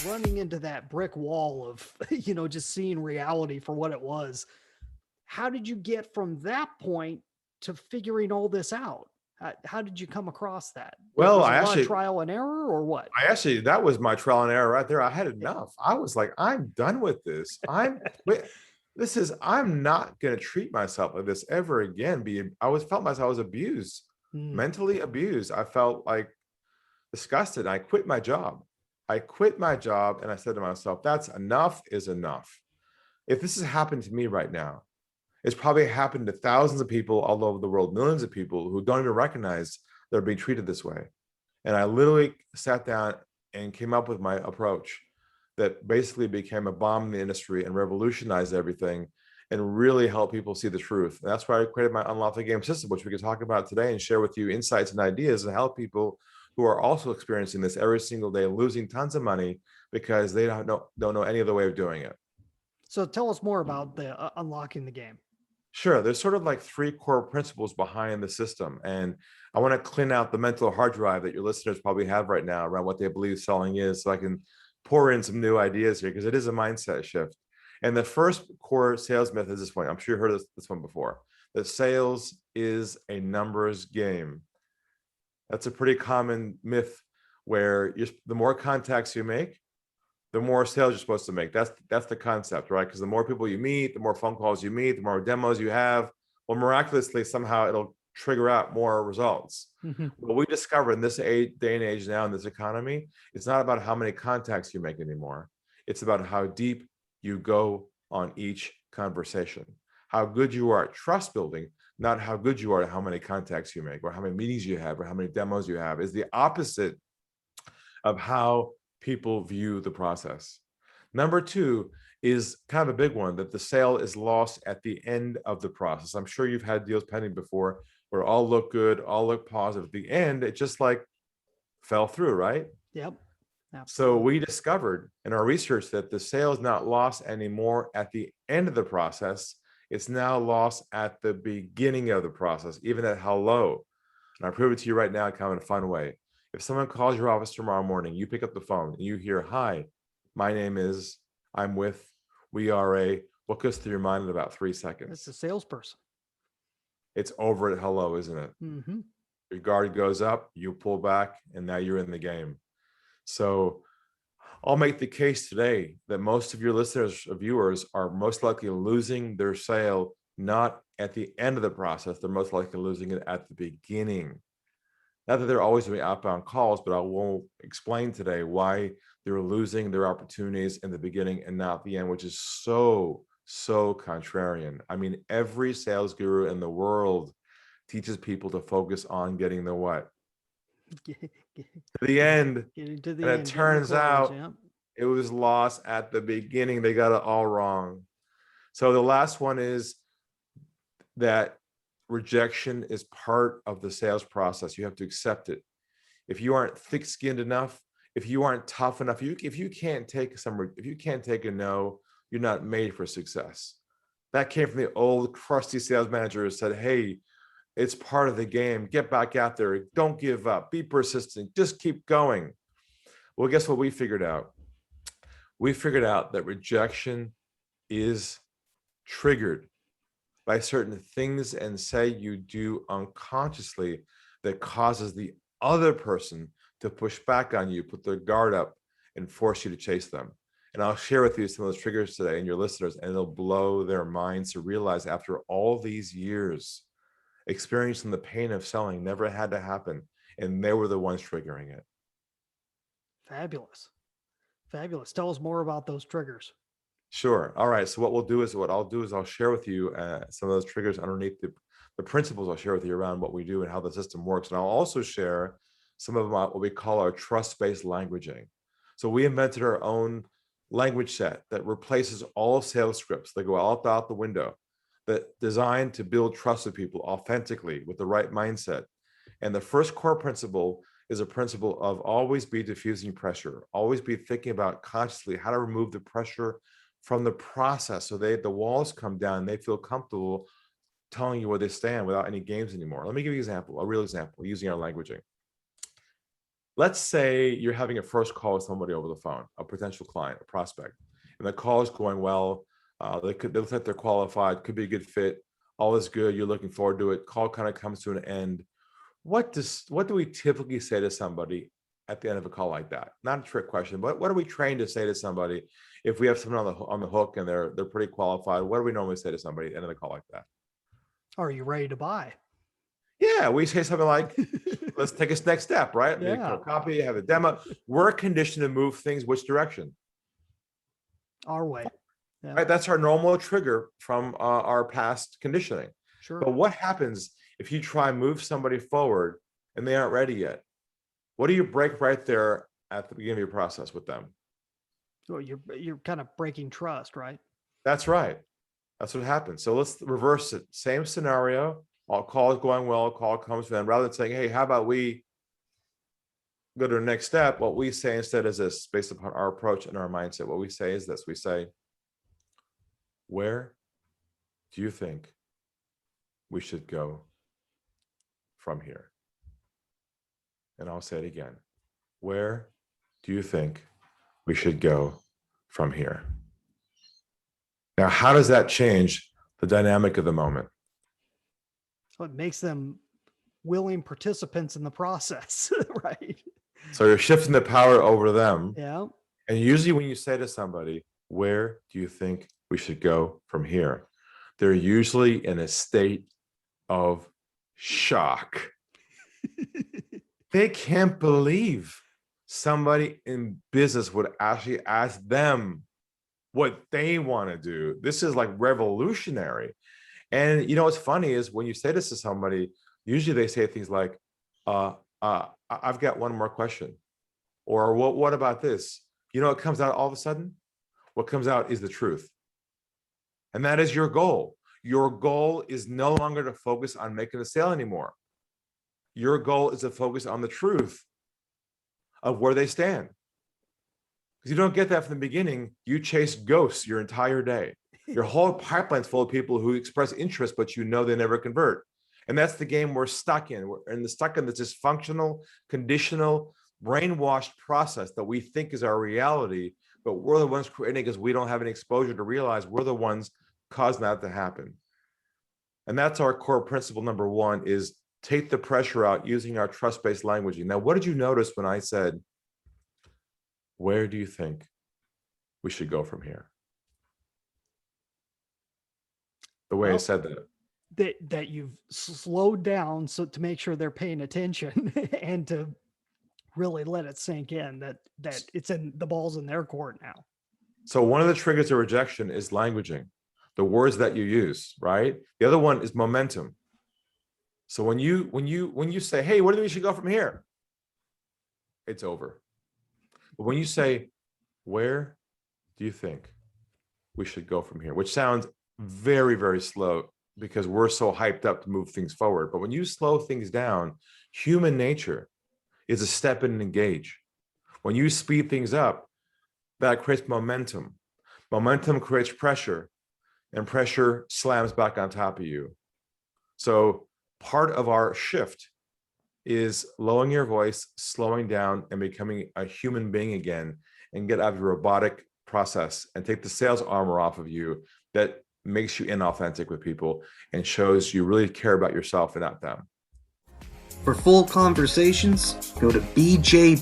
running into that brick wall of, just seeing reality for what it was. How did you get from that point to figuring all this out? How did you come across that? It Well, was a lot of trial and error, or what? that was my trial and error right there. I had enough. I was like, I'm done with this. Wait, I'm not going to treat myself like this ever again. Felt myself, I was abused, Mm. mentally abused. I felt like disgusted. I quit my job. And I said to myself, that's enough is enough. If this has happened to me right now, it's probably happened to thousands of people all over the world, millions of people who don't even recognize they're being treated this way. And I literally sat down and came up with my approach that basically became a bomb in the industry and revolutionized everything and really helped people see the truth. And that's why I created my unlawful game system, which we can talk about today and share with you insights and ideas and help people who are also experiencing this every single day, losing tons of money because they don't know any other way of doing it. So tell us more about the unlocking the game. Sure. There's sort of like three core principles behind the system. And I want to clean out the mental hard drive that your listeners probably have right now around what they believe selling is, so I can pour in some new ideas here because it is a mindset shift. And the first core sales myth is this one. I'm sure you heard this one before, that sales is a numbers game. That's a pretty common myth where the more contacts you make, the more sales you're supposed to make. That's the concept, right? Because the more people you meet, the more phone calls you meet, the more demos you have, well, miraculously, somehow it'll trigger out more results. Mhm. What we discover in this day and age now in this economy, it's not about how many contacts you make anymore. It's about how deep you go on each conversation, how good you are at trust building, not how good you are at how many contacts you make or how many meetings you have or how many demos you have. Is the opposite of how people view the process. Number two is kind of a big one, that the sale is lost at the end of the process. I'm sure you've had deals pending before where all look good, all look positive. At the end, it just like fell through, right? Yep. So Absolutely. we discovered in our research that the sale is not lost anymore at the end of the process. It's now lost at the beginning of the process, even at hello. And I prove it to you right now, kind of in a fun way. If someone calls your office tomorrow morning, you pick up the phone and you hear, hi, my name is, I'm with, we are a, what goes through your mind in about 3 It's a seconds? salesperson. It's over at hello, isn't it? Mm-hmm. Your guard goes up, you pull back, and now you're in the game. So I'll make the case today that most of your listeners or viewers are most likely losing their sale not at the end of the process, they're most likely losing it at the beginning. Not that they're always doing outbound calls, but I will explain today why they're losing their opportunities in the beginning and not the end, which is so contrarian. I mean, every sales guru in the world teaches people to focus on getting the what? Get, get, To the getting, end. getting to And the it end, getting the turns close. out Yeah. it was lost at the beginning. They got it all wrong. So the last one is that rejection is part of the sales process. You have to accept it. If you aren't thick-skinned enough, if you aren't tough enough, if you can't take a no, you're not made for success. That came from the old crusty sales manager who said, hey, it's part of the game. Get back out there. Don't give up. Be persistent. Just keep going. Well, guess what we figured out? We figured out that rejection is triggered by certain things and say you do unconsciously that causes the other person to push back on you, put their guard up, and force you to chase them. And I'll share with you some of those triggers today and your listeners, and it'll blow their minds to realize after all these years, experiencing the pain of selling never had to happen. And they were the ones triggering it. Fabulous. Fabulous. Tell us more about those triggers. Sure. All right. So what I'll do is I'll share with you some of those triggers underneath the principles. I'll share with you around what we do and how the system works. And I'll also share some of what we call our trust-based languaging. So we invented our own language set that replaces all sales scripts. They go all out the window, that designed to build trust with people authentically with the right mindset. And the first core principle is a principle of always be diffusing pressure, always be thinking about consciously how to remove the pressure from the process so the walls come down and they feel comfortable telling you where they stand without any games anymore. Let me give you an example, a real example using our languaging. let's say you're having a first call with somebody over the phone, a potential client, a prospect, and the call is going well. They look like they're qualified, could be a good fit. All is good. You're looking forward to it. Call kind of comes to an end. What do we typically say to somebody at the end of a call like that? Not a trick question, but what are we trained to say to somebody if we have someone on the hook and they're pretty qualified? What do we normally say to somebody at the end of the call like that? Are you ready to buy? Yeah, we say something like, let's take this next step, right? Make Yeah. a copy, have a demo. We're conditioned to move things which direction? Our way. Yeah, Right? That's our normal trigger from our past conditioning. sure. But what happens if you try and move somebody forward and they aren't ready yet? What do you break right there at the beginning of your process with them? Well, you're kind of breaking trust, right? That's right. That's what happens. So let's reverse it. Same scenario. All call is going well, call comes to them. Rather than saying, hey, how about we go to the next step? What we say instead is this, based upon our approach and our mindset. What we say is this. We say, where do you think we should go from here? And I'll say it again. Where do you think we should go from here? Now, how does that change the dynamic of the moment? So it makes them willing participants in the process, right? So you're shifting the power over them. Yeah. And usually when you say to somebody, where do you think we should go from here? They're usually in a state of shock. They can't believe somebody in business would actually ask them what they want to do. This is like revolutionary. And you know what's funny is when you say this to somebody, usually they say things like, I've got one more question. Or what about this? You know what comes out all of a sudden? What comes out is the truth. And that is your goal. Your goal is no longer to focus on making a sale anymore. Your goal is to focus on the truth of where they stand. Because you don't get that from the beginning. You chase ghosts your entire day. Your whole pipeline's full of people who express interest, but you know they never convert. And that's the game we're stuck in. We're stuck in this dysfunctional, conditional, brainwashed process that we think is our reality, but we're the ones creating because we don't have any exposure to realize we're the ones causing that to happen. And that's our core principle number one, is take the pressure out using our trust-based languaging. Now, what did you notice when I said, where do you think we should go from here? The way I said that. That you've slowed down so to make sure they're paying attention and to really let it sink in that it's in the ball's in their court now. So one of the triggers of rejection is languaging, the words that you use, right? The other one is momentum. So when you say, hey, where do we should go from here? It's over. But when you say, where do you think we should go from here? Which sounds very, very slow because we're so hyped up to move things forward. But when you slow things down, human nature is to step in and engage. When you speed things up, that creates momentum. Momentum creates pressure, and pressure slams back on top of you. So part of our shift is lowering your voice, slowing down, and becoming a human being again, and get out of your robotic process and take the sales armor off of you that makes you inauthentic with people and shows you really care about yourself and not them. For full conversations, go to bjpchats.com.